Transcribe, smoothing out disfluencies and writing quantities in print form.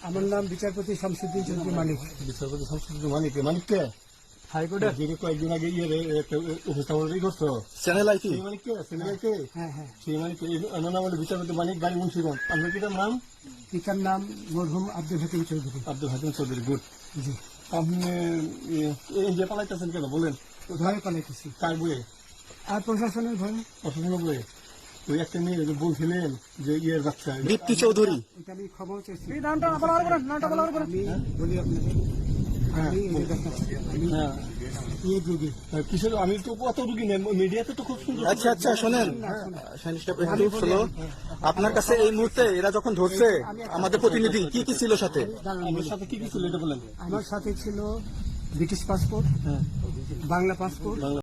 আমার নাম বিচারপতি শামসুদ্দিন চৌধুরী মানিক। বিচারপতি সংস্কৃতি মানিককে হাইকোর্টের যিনি কয়েকদিন আগে একটা উপস্থাপন করছো চ্যানেল আইটি সেই মানিককে সিনেমাকে হ্যাঁ হ্যাঁ, সেই মানিক আমার নাম হলো বিচারপতি মানিক বাড়ি মুন্সিগঞ্জ। আপনার পিতার নাম? পিতার নাম মরহুম আব্দুল হাকিম চৌধুরী। আব্দুল হাকিম চৌধুরী। গুড। জি। আপনি ইন্ডিয়া পালাইতেছেন কেন বলেন? ভয়ে পালাইতেছি। কার বইয়ে? আর প্রশাসনের ভয়ে। অসুস্থ বইয়ে ওই একটা মেয়ে যে বলছিলেন যে যাচ্ছে দীপ্তি চৌধুরী। এটা আমি খবর চাইছি। নামটা বলার পরে আমি বলি আপনাকে, আমি এই যে দেখাচ্ছি, আমি হ্যাঁ রোগী। কিসের? আমি তো অত রুগী নেই, মিডিয়াতে তো খুব সুন্দর। আচ্ছা আচ্ছা, শোনেন শাহিন সাহেব, একটু শোনো। আপনার কাছে এই মুহূর্তে এরা যখন ধরছে আমাদের প্রতিনিধি, কি কি ছিল সাথে? আমার সাথে কি কি ছিল এটা বলেন। আমার সাথে ছিল ব্রিটিশ পাসপোর্ট, হ্যাঁ, বাংলা পাসপোর্ট,